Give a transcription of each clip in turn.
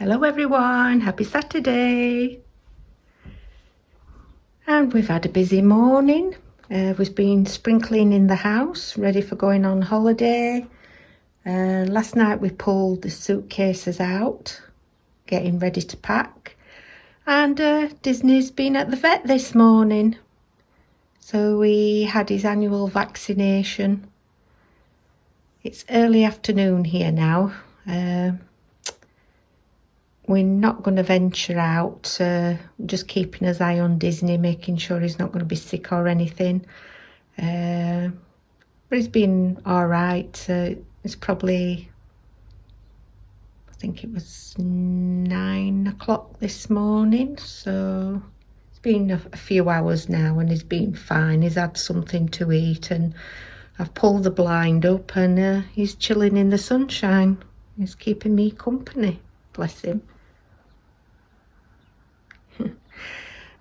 Hello everyone, happy Saturday. And we've had a busy morning. We've been sprinkling in the house, ready for going on holiday. Last night we pulled the suitcases out, getting ready to pack. And Disney's been at the vet this morning. So we had his annual vaccination. It's early afternoon here now. We're not going to venture out, just keeping his eye on Disney, making sure he's not going to be sick or anything. But he's been all right. It's probably, I think it was 9 o'clock this morning. So it's been a few hours now and he's been fine. He's had something to eat and I've pulled the blind up and he's chilling in the sunshine. He's keeping me company, bless him.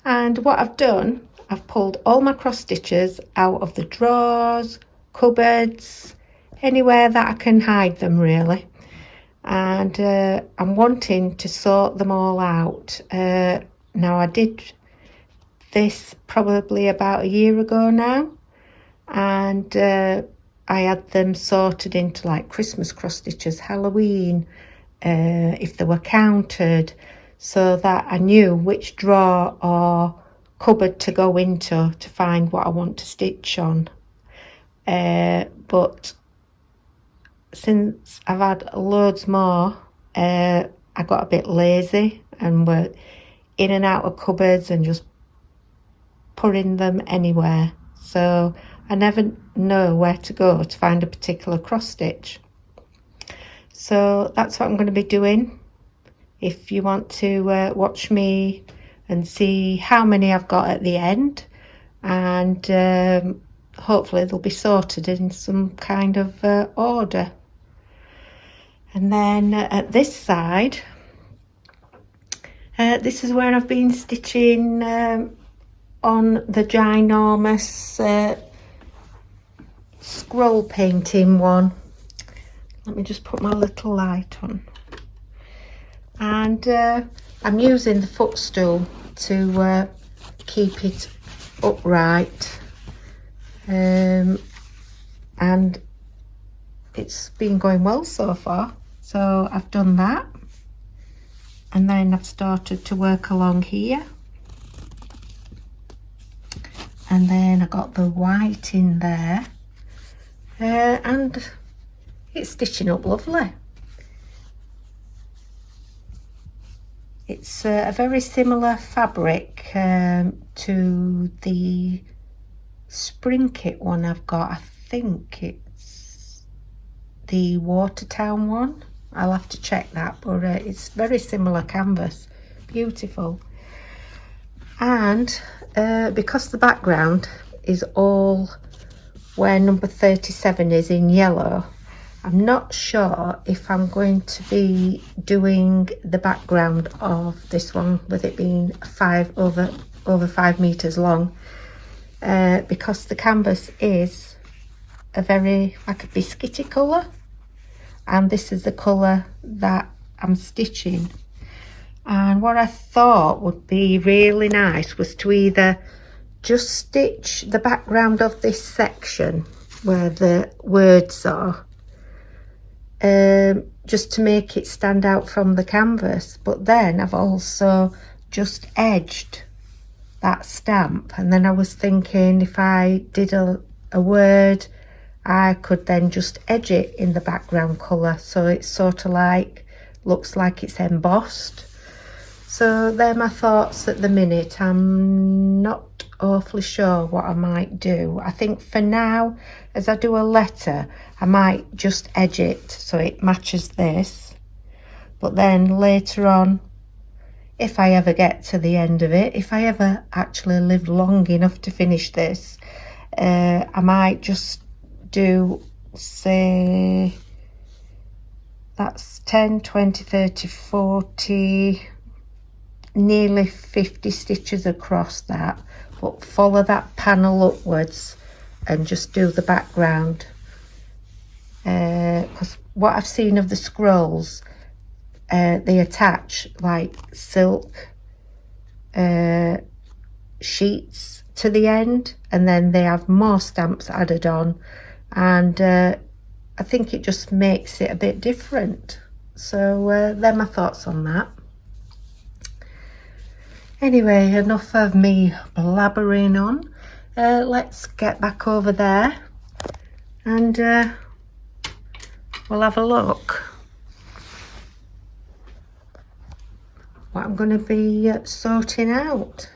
And what I've done, I've pulled all my cross stitches out of the drawers, cupboards, anywhere that I can hide them really. And I'm wanting to sort them all out. Now I did this probably about a year ago now. And I had them sorted into like Christmas cross stitches, Halloween, if they were counted, so that I knew which drawer or cupboard to go into to find what I want to stitch on. But since I've had loads more, I got a bit lazy and were in and out of cupboards and just putting them anywhere. So I never know where to go to find a particular cross stitch. So that's what I'm going to be doing. If you want to watch me and see how many I've got at the end, and hopefully they'll be sorted in some kind of order. And then at this side, this is where I've been stitching on the ginormous scroll painting one. Let me just put my little light on. And I'm using the footstool to keep it upright, and it's been going well so far. So I've done that, and then I've started to work along here, and then I got the white in there, and it's stitching up lovely. It's a very similar fabric to the spring kit one I've got. I think it's the Watertown one. I'll have to check that, but it's very similar canvas. Beautiful. And because the background is all where number 37 is in yellow, I'm not sure if I'm going to be doing the background of this one with it being over 5 meters long, because the canvas is a very like a biscuity colour, and this is the colour that I'm stitching. And what I thought would be really nice was to either just stitch the background of this section where the words are, just to make it stand out from the canvas, but then I've also just edged that stamp. And then I was thinking if I did a word, I could then just edge it in the background colour, so it's sort of like looks like it's embossed. So they're my thoughts at the minute. I'm not awfully sure what I might do. I think for now, as I do a letter, I might just edge it so it matches this. But then later on, if I ever get to the end of it, if I ever actually live long enough to finish this, I might just do, say, that's 10, 20, 30, 40, nearly 50 stitches across that, but follow that panel upwards and just do the background, because what I've seen of the scrolls, they attach like silk sheets to the end, and then they have more stamps added on, and I think it just makes it a bit different. So they're my thoughts on that. Anyway, enough of me blabbering on. Let's get back over there and we'll have a look what I'm going to be sorting out.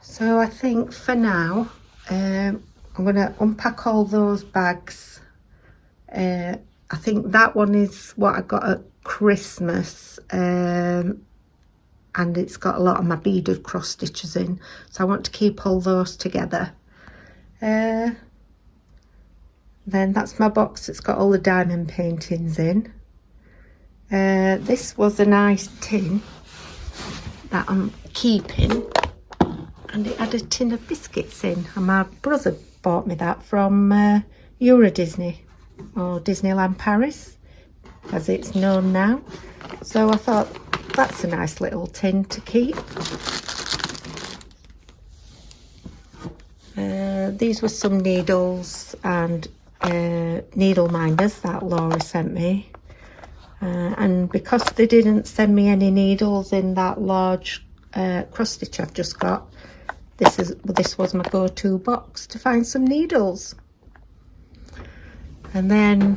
So I think for now I'm going to unpack all those bags. I think that one is what I got at Christmas, and it's got a lot of my beaded cross stitches in, so I want to keep all those together. Then that's my box that's got all the diamond paintings in. This was a nice tin that I'm keeping, and it had a tin of biscuits in, and my brother bought me that from Euro Disney, or Disneyland Paris as it's known now. So I thought that's a nice little tin to keep. These were some needles and needle minders that Laura sent me, and because they didn't send me any needles in that large cross stitch I've just got, this was my go-to box to find some needles. And then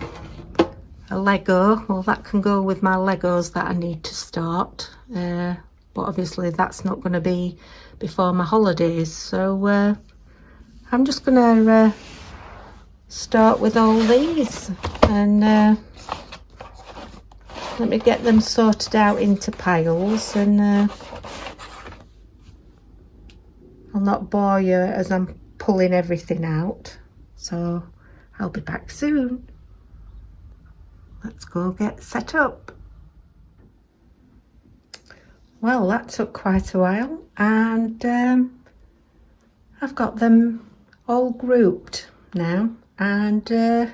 a Lego, well, that can go with my Legos that I need to start, but obviously that's not going to be before my holidays, so I'm just going to start with all these, and let me get them sorted out into piles, and I'll not bore you as I'm pulling everything out, so I'll be back soon. Let's go get set up. Well, that took quite a while, and I've got them all grouped now, and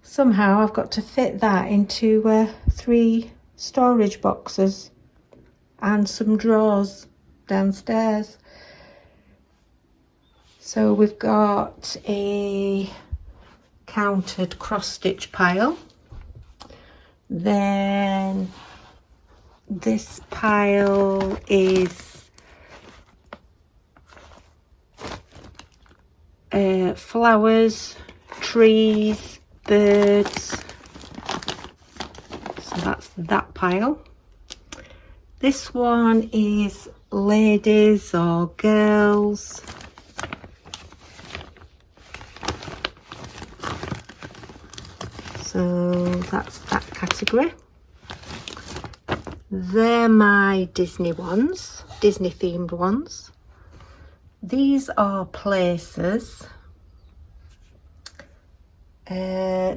somehow I've got to fit that into 3 storage boxes and some drawers downstairs. So we've got a counted cross stitch pile, then this pile is flowers, trees, birds, so that's that pile. This one is ladies or girls. So that's that category. They're my Disney ones, Disney themed ones. These are places.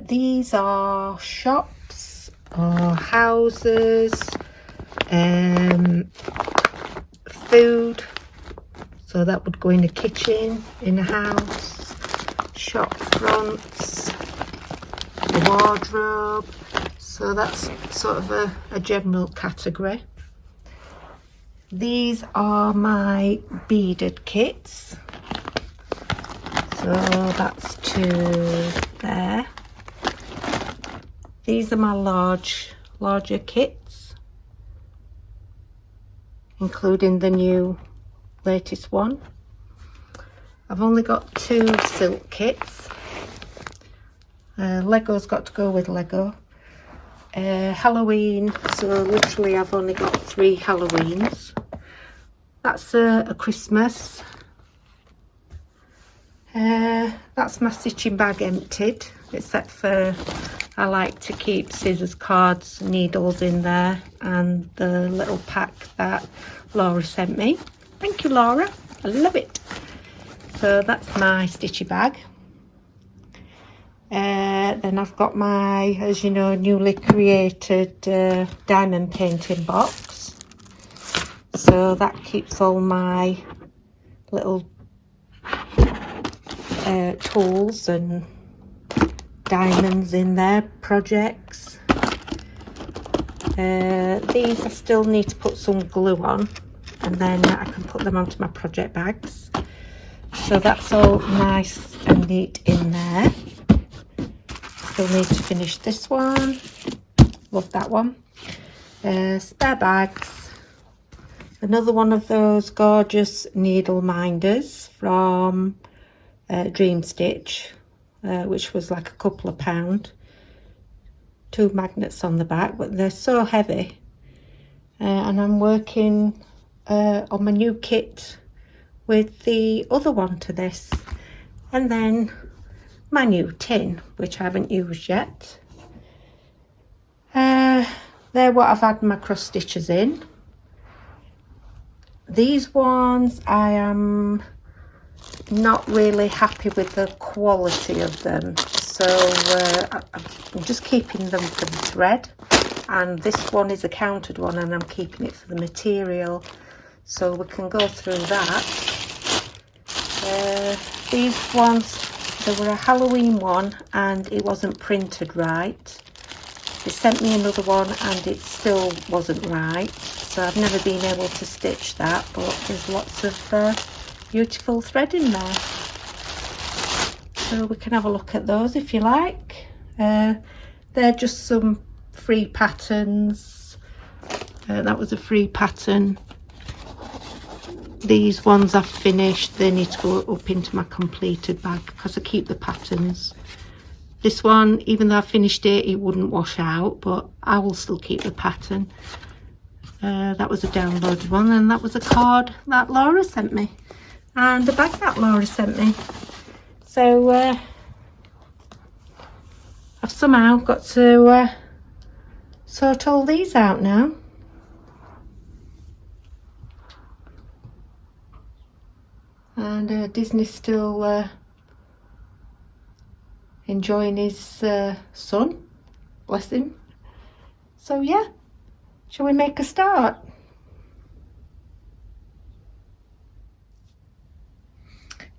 These are shops or houses, food. So that would go in a kitchen, in a house, shop fronts, a wardrobe. So that's sort of a general category. These are my beaded kits. So that's 2 there. These are my larger kits, including the new latest one. I've only got 2 silk kits. Lego's got to go with Lego. Halloween, so literally I've only got 3 Halloweens. That's a Christmas. That's my stitching bag emptied, except for I like to keep scissors, cards, needles in there, and the little pack that Laura sent me. Thank you, Laura, I love it. So that's my stitchy bag. Then I've got my, as you know, newly created diamond painting box. So that keeps all my little tools and diamonds in there, projects. These I still need to put some glue on, and then I can put them onto my project bags. So that's all nice and neat in there. Still need to finish this one. Love that one. Spare bags. Another one of those gorgeous needle minders from Dream Stitch, which was like a couple of £2. 2 magnets on the back, but they're so heavy. And I'm working on my new kit with the other one to this. And then my new tin, which I haven't used yet. They're what I've had my cross stitches in. These ones I am not really happy with the quality of them, so I'm just keeping them for the thread, and this one is a counted one and I'm keeping it for the material, so we can go through that. These ones, there were a Halloween one and it wasn't printed right. They sent me another one and it still wasn't right, so I've never been able to stitch that, but there's lots of beautiful thread in there, so we can have a look at those if you like. They're just some free patterns. That was a free pattern. These ones I've finished, they need to go up into my completed bag because I keep the patterns. This one, even though I finished it, it wouldn't wash out, but I will still keep the pattern. That was a downloaded one, and that was a card that Laura sent me, and a bag that Laura sent me. So I've somehow got to sort all these out now. And Disney's still enjoying his son, bless him. So yeah, shall we make a start?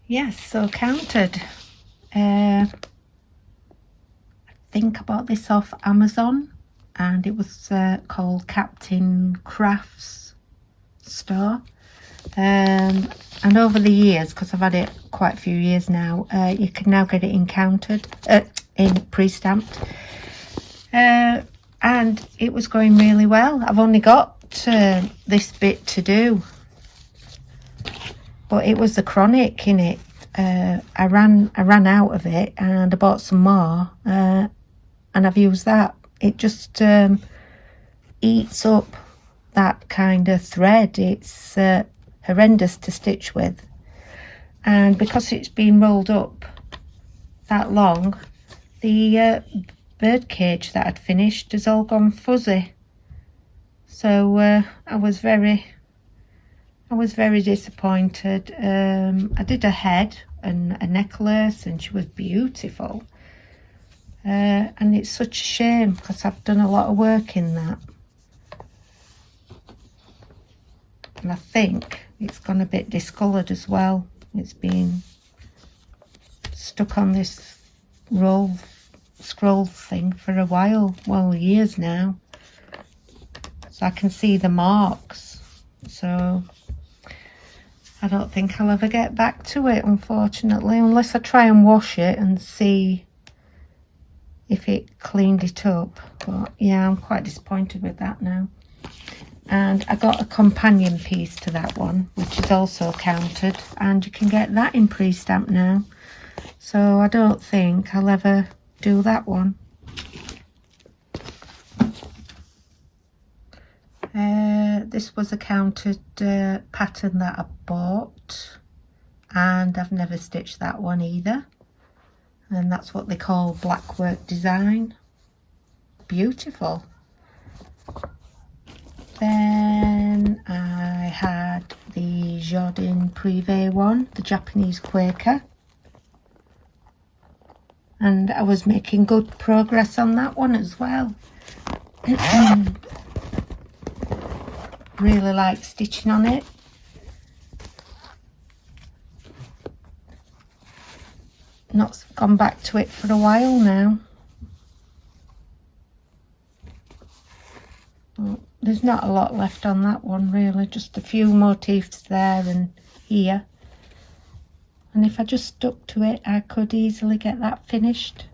Yes, so counted. I think I bought this off Amazon, and it was called Captain Crafts Store. And over the years, because I've had it quite a few years now, you can now get it in counted, in pre-stamped, and it was going really well. I've only got this bit to do, but it was the chronic in it. I ran out of it, and I bought some more, and I've used that. It just eats up that kind of thread. It's horrendous to stitch with, and because it's been rolled up that long, the bird cage that I'd finished has all gone fuzzy, so I was very disappointed. I did a head and a necklace, and she was beautiful, and it's such a shame because I've done a lot of work in that, and I think it's gone a bit discoloured as well. It's been stuck on this scroll thing for a while, well, years now, so I can see the marks. So I don't think I'll ever get back to it, unfortunately, unless I try and wash it and see if it cleaned it up. But yeah, I'm quite disappointed with that now. And I got a companion piece to that one, which is also counted, and you can get that in pre-stamp now, so I don't think I'll ever do that one. This was a counted pattern that I bought, and I've never stitched that one either, and that's what they call black work design. Beautiful. Then I had the Jardin Privé one, the Japanese Quaker, and I was making good progress on that one as well. Really like stitching on it. Not gone back to it for a while now. there's not a lot left on that one really, just a few motifs there and here, and if I just stuck to it I could easily get that finished.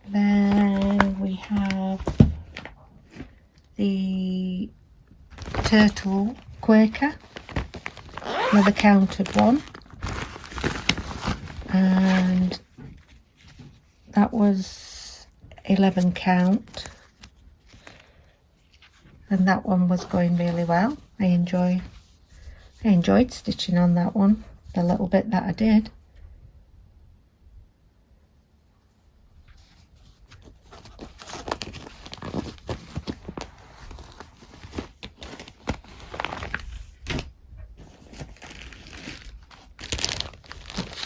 Then we have the turtle Quaker, another counted one, and that was 11 count, and that one was going really well. I enjoyed stitching on that one, the little bit that I did.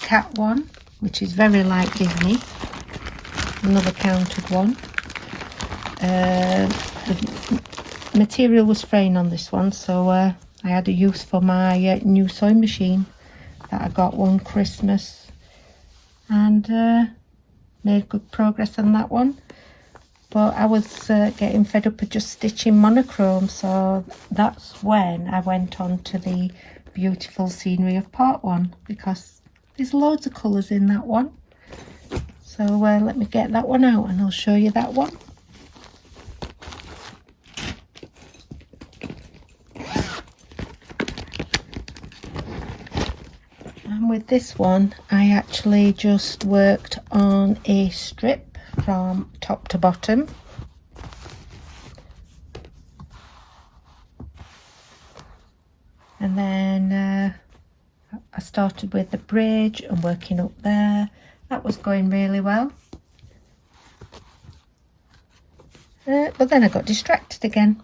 Cat one, which is very like Disney, another counted one. The material was fraying on this one, so I had a use for my new sewing machine that I got one Christmas, and made good progress on that one. But I was getting fed up of just stitching monochrome, so that's when I went on to the beautiful scenery of part one, because there's loads of colours in that one. So let me get that one out and I'll show you that one. And with this one I actually just worked on a strip from top to bottom. And then I started with the bridge and working up there. That was going really well. But then I got distracted again.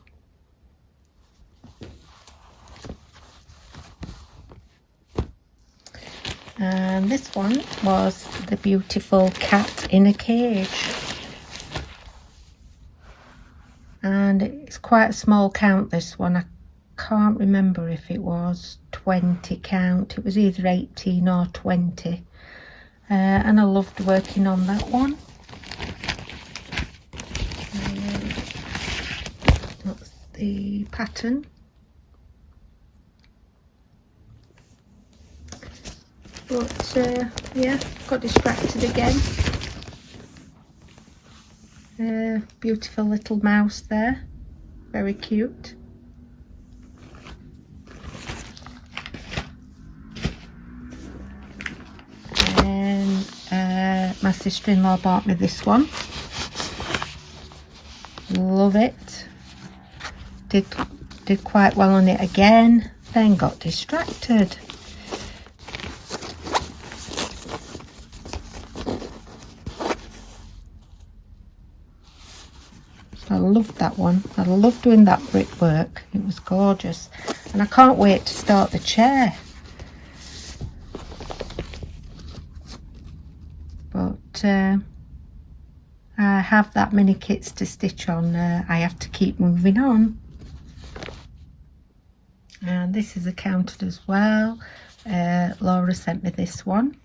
And this one was the beautiful cat in a cage. And it's quite a small count, this one. I can't remember if it was 20 count. It was either 18 or 20. And I loved working on that one. That's the pattern. But yeah, got distracted again. Beautiful little mouse there, very cute. And my sister-in-law bought me this one. Love it. Did quite well on it again, then got distracted. I loved that one. I loved doing that brickwork. It was gorgeous. And I can't wait to start the chair. But I have that many kits to stitch on. I have to keep moving on. And this is accounted as well. Laura sent me this one.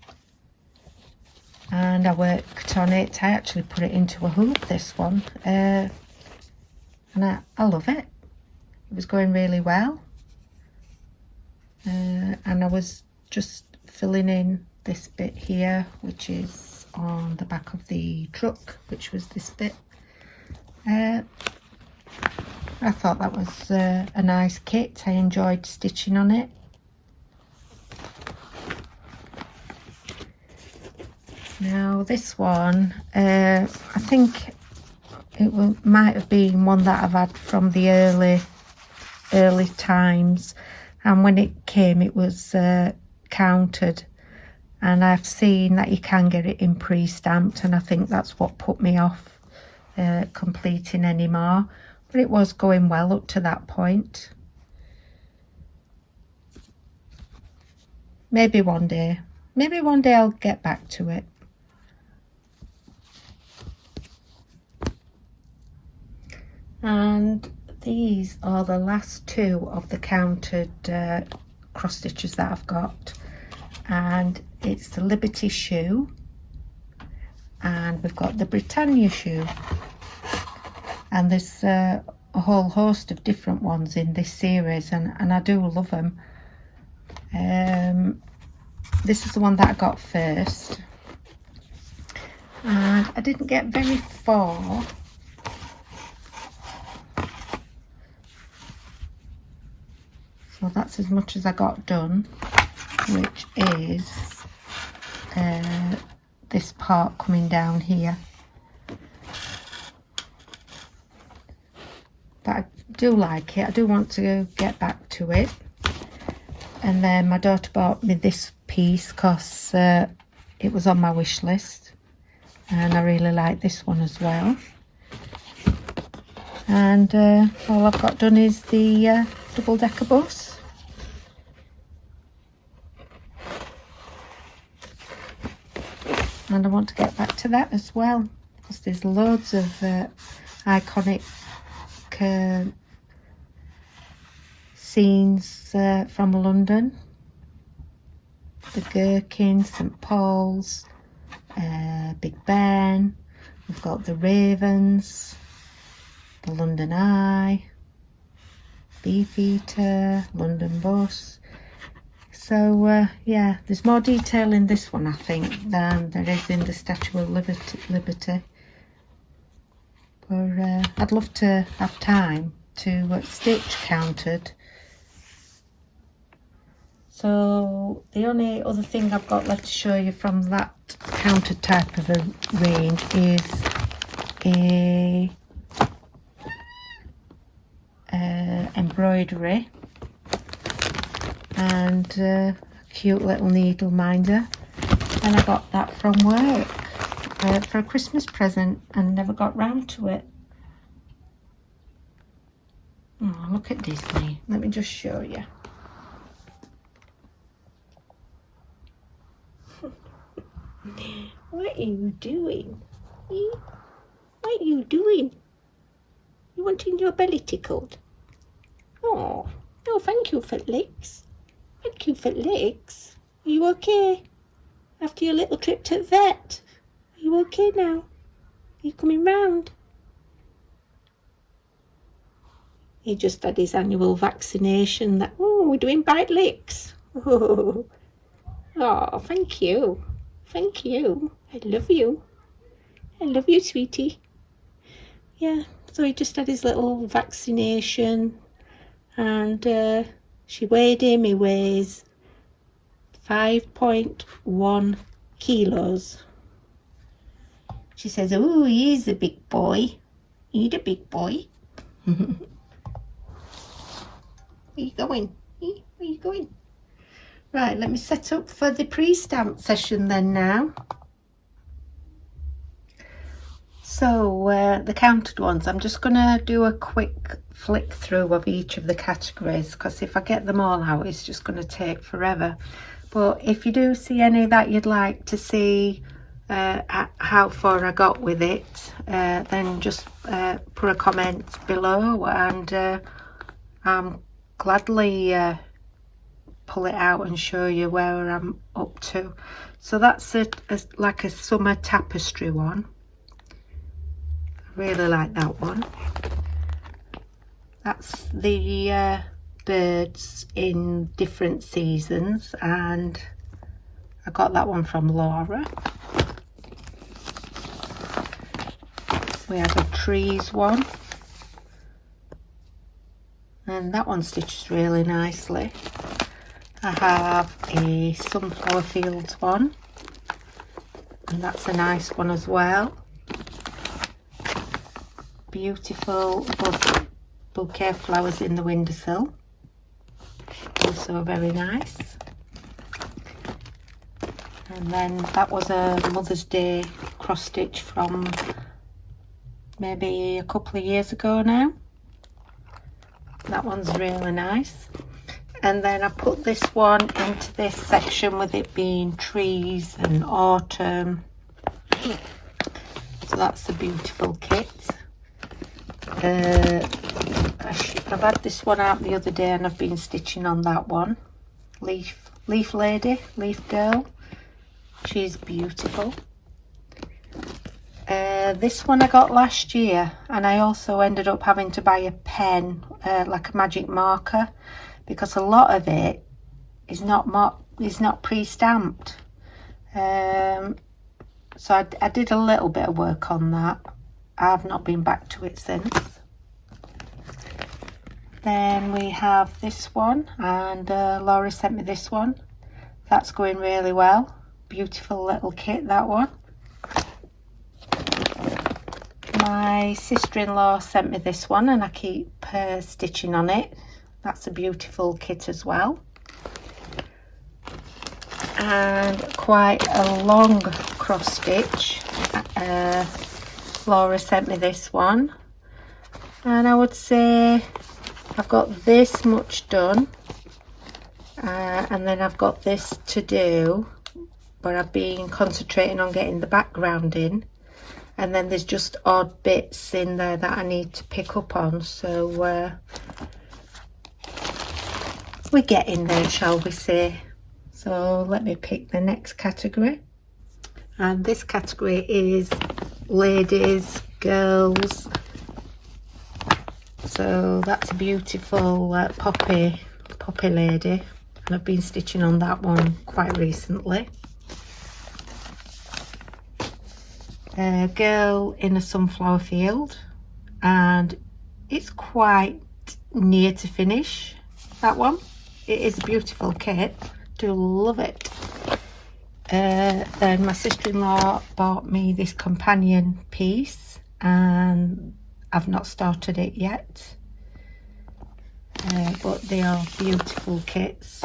And I worked on it. I actually put it into a hoop, this one. And I love it. It was going really well. And I was just filling in this bit here, which is on the back of the truck, which was this bit. I thought that was a nice kit. I enjoyed stitching on it. Now this one, I think it might have been one that I've had from the early times, and when it came it was counted, and I've seen that you can get it in pre-stamped, and I think that's what put me off completing anymore. But it was going well up to that point. Maybe one day I'll get back to it. And these are the last two of the counted cross stitches that I've got, and it's the Liberty shoe and we've got the Britannia shoe, and there's a whole host of different ones in this series, and I do love them. This is the one that I got first, and I didn't get very far. So that's as much as I got done, which is this part coming down here. But I do like it. I do want to get back to it. And then my daughter bought me this piece because it was on my wish list, and I really like this one as well. And all I've got done is the double-decker bus. And I want to get back to that as well, because there's loads of iconic scenes from London. The Gherkin, St Paul's, Big Ben. We've got the Ravens, the London Eye, Beefeater, London Bus. So yeah, there's more detail in this one, I think, than there is in the Statue of Liberty. But I'd love to have time to stitch counted. So the only other thing I've got left to show you from that counted type of a range is a embroidery and a cute little needle minder, and I got that from work for a Christmas present and never got round to it. Oh, look at Disney. Let me just show you. What are you doing? What are you doing? You wanting your belly tickled? Oh, no, thank you for licks. Thank you for licks. Are you okay? After your little trip to the vet? Are you okay now? Are you coming round? He just had his annual vaccination. We're doing bite licks. Oh, thank you. Thank you. I love you. I love you, sweetie. Yeah, so he just had his little vaccination, and she weighed him. He weighs 5.1 kilos. She says, oh, he's a big boy. He's a big boy. Where you going? Where you going? Right, let me set up for the pre-stamp session then now. So the counted ones, I'm just going to do a quick flick through of each of the categories, because if I get them all out it's just going to take forever. But if you do see any that you'd like to see how far I got with it, then just put a comment below, and I'm gladly pull it out and show you where I'm up to. So that's like a summer tapestry one. I really like that one. That's the birds in different seasons, and I got that one from Laura. We have a trees one, and that one stitches really nicely. I have a sunflower fields one, and that's a nice one as well. Beautiful bouquet of flowers in the windowsill, also very nice. And then that was a Mother's Day cross stitch from maybe a couple of years ago now. That one's really nice. And then I put this one into this section with it being trees and autumn. So that's a beautiful kit. I've had this one out the other day and I've been stitching on that one. Leaf lady, leaf girl. She's beautiful. This one I got last year, and I also ended up having to buy a pen, like a magic marker, because a lot of it is not pre-stamped. So I did a little bit of work on that. I've not been back to it since. Then we have this one, and Laura sent me this one. That's going really well. Beautiful little kit, that one. My sister-in-law sent me this one, and I keep stitching on it. That's a beautiful kit as well. And quite a long cross stitch. Laura sent me this one, and I would say I've got this much done, and then I've got this to do, but I've been concentrating on getting the background in, and then there's just odd bits in there that I need to pick up on. So we're getting there, shall we say. So let me pick the next category, and this category is ladies, girls. So that's a beautiful poppy lady, and I've been stitching on that one quite recently. A girl in a sunflower field, and it's quite near to finish, that one. It is a beautiful kit, do love it. Then my sister-in-law bought me this companion piece, and I've not started it yet, but they are beautiful kits.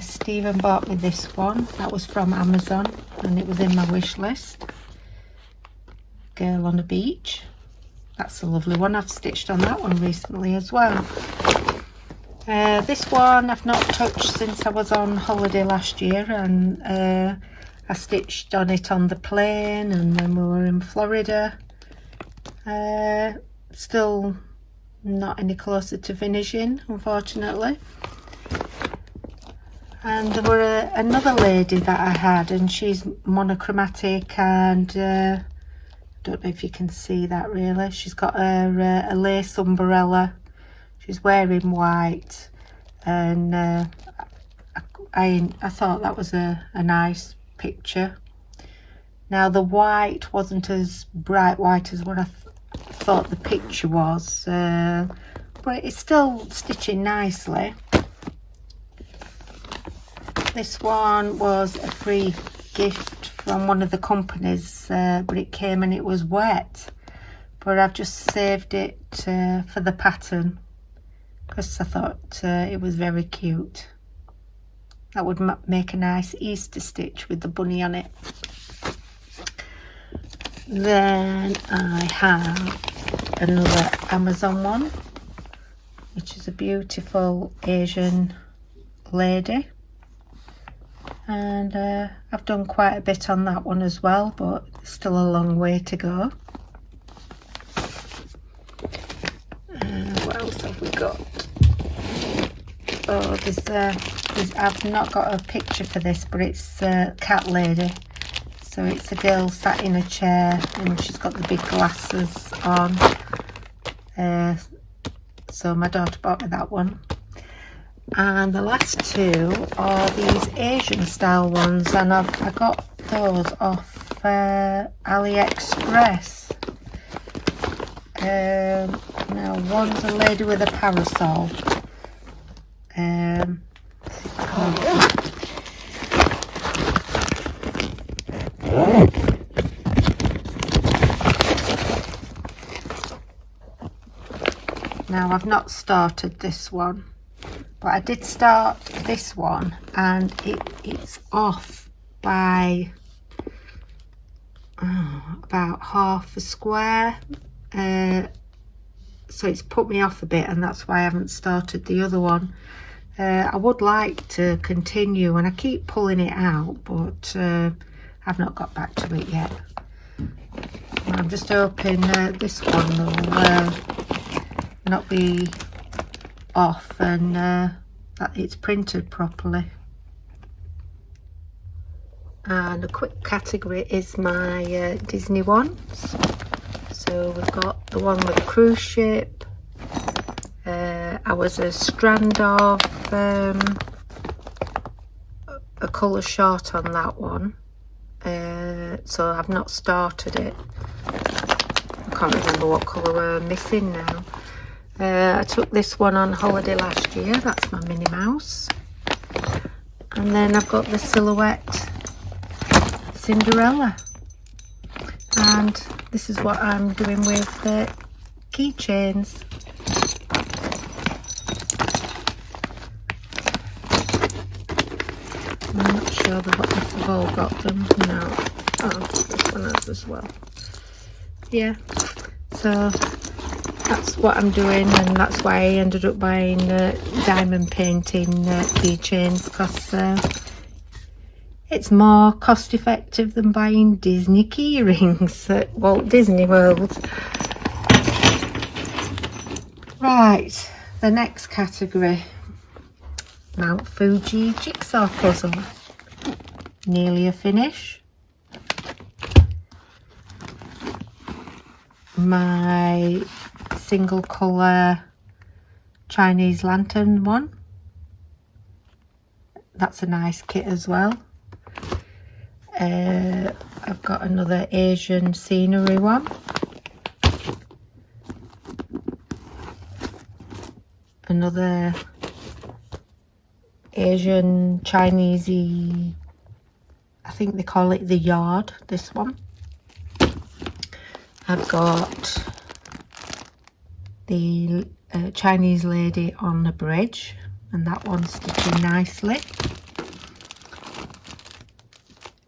Stephen bought me this one, that was from Amazon, and it was in my wish list. Girl on a beach, that's a lovely one. I've stitched on that one recently as well. This one I've not touched since I was on holiday last year, and I stitched on it on the plane, and then we were in Florida. Still not any closer to finishing, unfortunately. And there were another lady that I had, and she's monochromatic, and don't know if you can see that really. She's got a lace umbrella. She's wearing white, and I thought that was a nice picture. Now the white wasn't as bright white as what I thought the picture was, but it's still stitching nicely. This one was a free gift from one of the companies, but it came and it was wet, but I've just saved it for the pattern because I thought it was very cute. That would make a nice Easter stitch with the bunny on it. Then I have another Amazon one, which is a beautiful Asian lady, and I've done quite a bit on that one as well, but still a long way to go. What else have we got? Oh, I've not got a picture for this, but it's Cat Lady. So it's a girl sat in a chair, and she's got the big glasses on. So my daughter bought me that one. And the last two are these Asian style ones, and I got those off AliExpress. Now one's a lady with a parasol. Now I've not started this one, but I did start this one, and it's off by about half a square, so it's put me off a bit, and that's why I haven't started the other one. I would like to continue, and I keep pulling it out, but I've not got back to it yet. I'm just hoping this one will not be off, and that it's printed properly. And a quick category is my Disney ones. So we've got the one with the cruise ship. I was a strand of a colour short on that one. So I've not started it. I can't remember what colour we're missing now. I took this one on holiday last year. That's my Minnie Mouse. And then I've got the silhouette Cinderella. And this is what I'm doing with the keychains. I'm not sure if they've all got them. No. Oh, this one has as well. Yeah. So that's what I'm doing, and that's why I ended up buying diamond painting keychains, because it's more cost effective than buying Disney key rings at Walt Disney World. Right, the next category, Mount Fuji jigsaw puzzle. Nearly a finish. My single colour Chinese lantern one. That's a nice kit as well. I've got another Asian scenery one. Another Asian Chinesey, I think they call it the yard, this one. I've got the Chinese lady on the bridge, and that one's sticking nicely.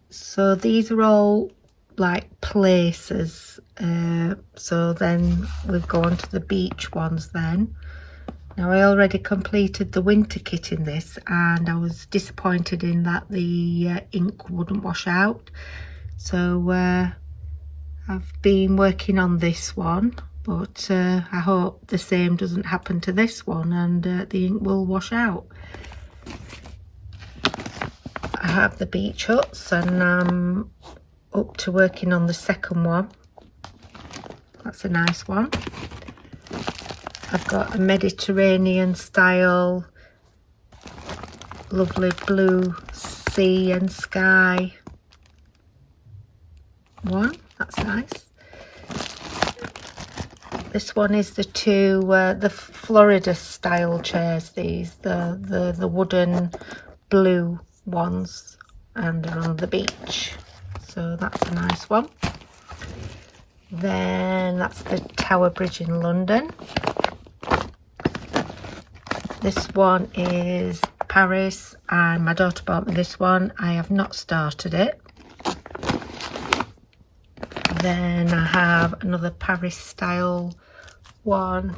So these are all like places, so then we'll go on to the beach ones then. Now I already completed the winter kit in this, and I was disappointed in that the ink wouldn't wash out. So I've been working on this one, but I hope the same doesn't happen to this one and the ink will wash out. I have the beach huts, and I'm up to working on the second one. That's a nice one. I've got a Mediterranean style, lovely blue sea and sky one. That's nice. This one is the two, the Florida style chairs. These, the wooden blue ones, and they're on the beach. So that's a nice one. Then that's the Tower Bridge in London. This one is Paris, and my daughter bought me this one. I have not started it. Then I have another Paris style one.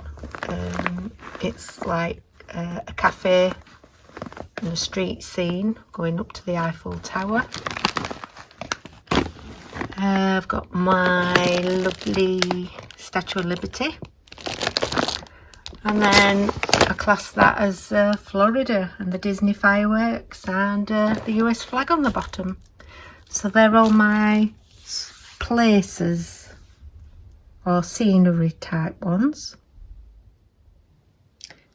It's like a cafe and a street scene going up to the Eiffel Tower. I've got my lovely Statue of Liberty, and then I class that as Florida and the Disney fireworks and the US flag on the bottom. So they're all my places or scenery type ones.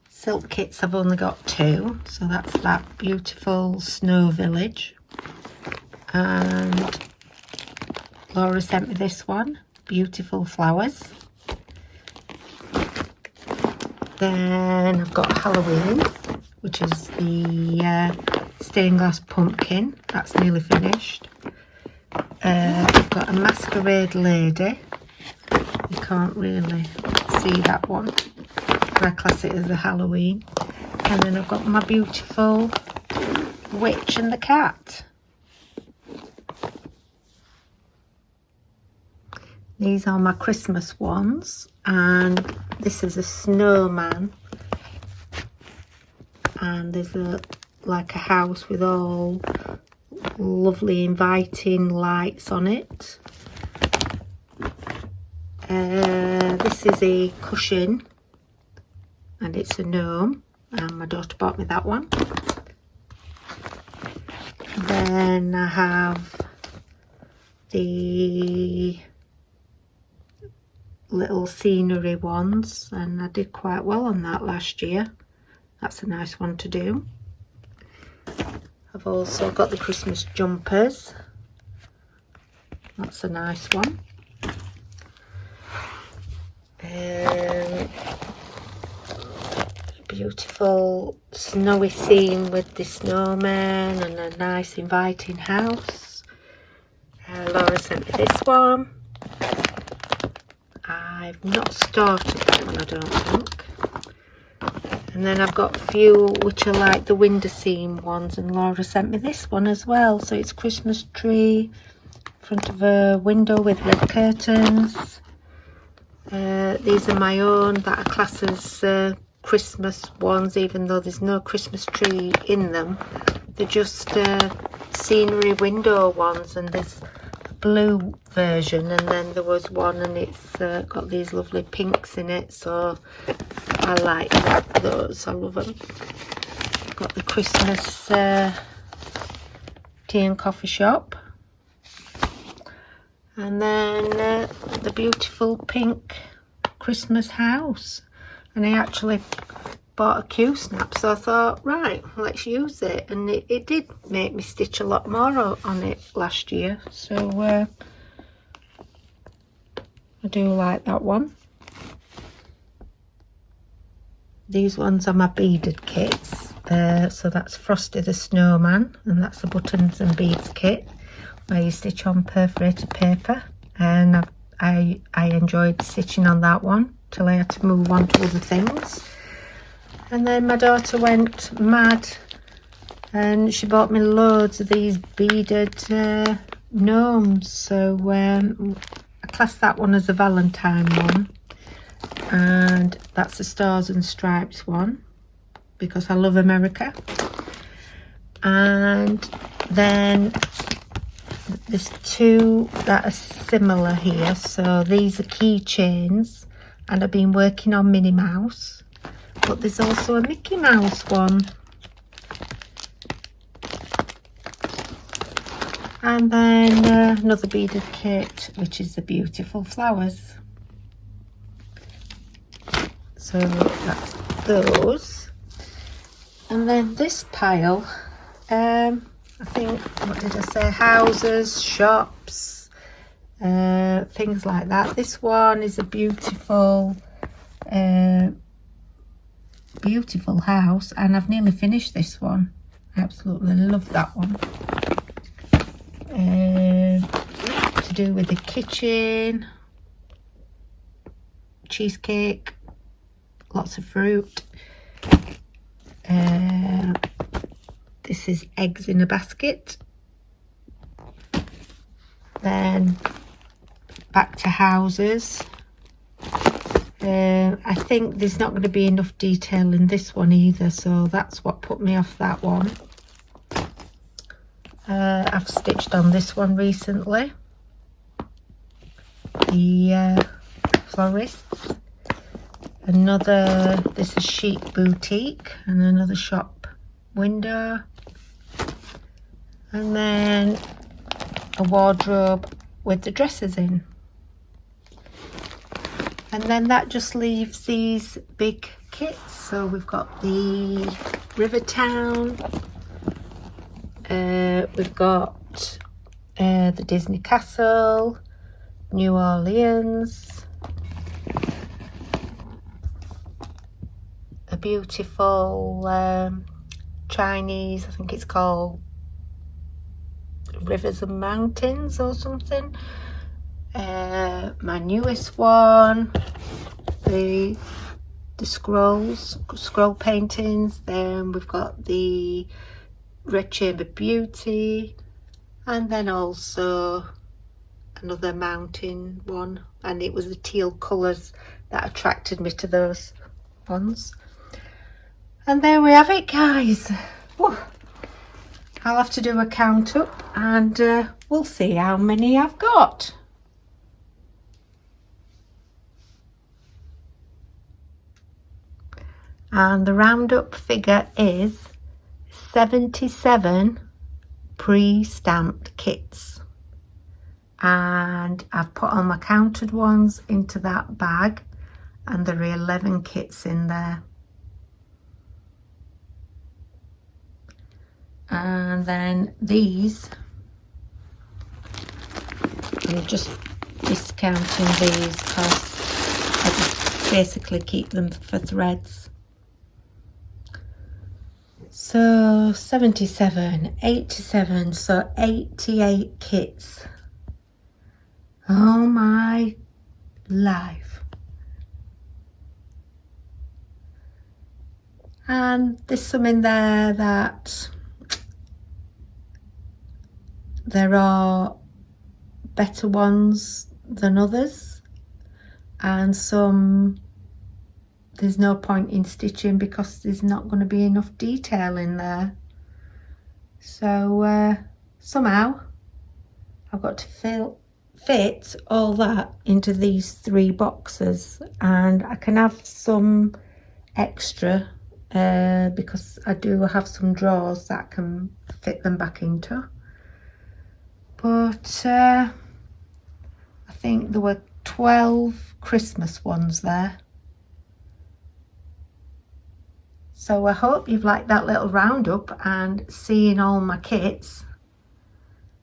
Silk kits I've only got two, so that's that beautiful snow village, and Laura sent me this one, beautiful flowers. Then I've got Halloween, which is the stained glass pumpkin. That's nearly finished. I've got a masquerade lady. You can't really see that one, but I class it as a Halloween. And then I've got my beautiful witch and the cat. These are my Christmas ones, and this is a snowman, and there's like a house with all lovely inviting lights on it. This is a cushion, and it's a gnome, and my daughter bought me that one. then I have the little scenery ones, and I did quite well on that last year. That's a nice one to do. I've also got the Christmas jumpers. That's a nice one. Beautiful snowy scene with the snowman and a nice inviting house. Laura sent me this one. I've not started that one, I don't think. And then I've got a few which are like the window scene ones, and Laura sent me this one as well. So it's Christmas tree in front of a window with red curtains. These are my own that are classed as Christmas ones, even though there's no Christmas tree in them. They're just scenery window ones, and there's a blue version, and then there was one and it's got these lovely pinks in it, so I like those. I love them. Got the Christmas tea and coffee shop, and then the beautiful pink Christmas house. And I actually bought a Q snap, so I thought, right, let's use it. And it did make me stitch a lot more on it last year, so I do like that one. These ones are my beaded kits. So that's Frosty the Snowman, and that's the buttons and beads kit where you stitch on perforated paper, and I enjoyed stitching on that one till I had to move on to other things. And then my daughter went mad and she bought me loads of these beaded gnomes, so I class that one as a Valentine one, and that's the Stars and Stripes one because I love America. And then there's two that are similar here, so these are keychains, and I've been working on Minnie Mouse, but there's also a Mickey Mouse one. And then another beaded kit, which is the beautiful flowers. So that's those. And then this pile, I think, what did I say, houses, shops, things like that. This one is a beautiful beautiful house, and I've nearly finished this one. I absolutely love that one. To do with the kitchen, cheesecake, lots of fruit. This is eggs in a basket. Then back to houses. I think there's not going to be enough detail in this one either, so that's what put me off that one. I've stitched on this one recently, the florist. Another, this is Chic Boutique, and another shop window, and then a wardrobe with the dresses in. And then that just leaves these big kits. So we've got the Rivertown, we've got the Disney Castle, New Orleans, a beautiful Chinese, I think it's called Rivers and Mountains or something. My newest one, the scroll paintings. Then we've got the Red Chamber Beauty, and then also another mountain one, and it was the teal colours that attracted me to those ones. And there we have it, guys. Whew. I'll have to do a count up, and we'll see how many I've got. And the roundup figure is 77 pre-stamped kits, and I've put all my counted ones into that bag, and there are 11 kits in there. And then these, I'm just discounting these because I just basically keep them for threads. So 77, 87, so 88 kits. Oh my life. And there's some in there that there are better ones than others, and some there's no point in stitching because there's not going to be enough detail in there. So somehow I've got to fit all that into these 3 boxes, and I can have some extra because I do have some drawers that I can fit them back into. But I think there were 12 Christmas ones there. So I hope you've liked that little roundup and seeing all my kits.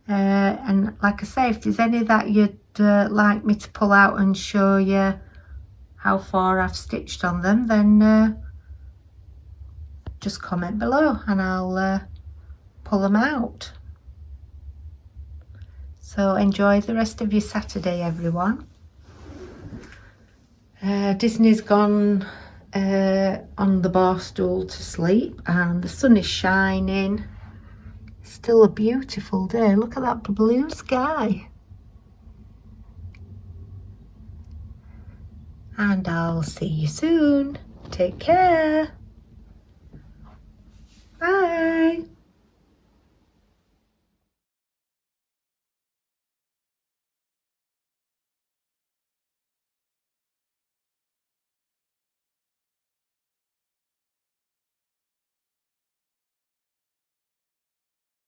And like I say, if there's any that you'd like me to pull out and show you how far I've stitched on them, then just comment below and I'll pull them out. So enjoy the rest of your Saturday, everyone. Disney's gone on the bar stool to sleep, and the sun is shining. It's still a beautiful day. Look at that blue sky. And I'll see you soon. Take care.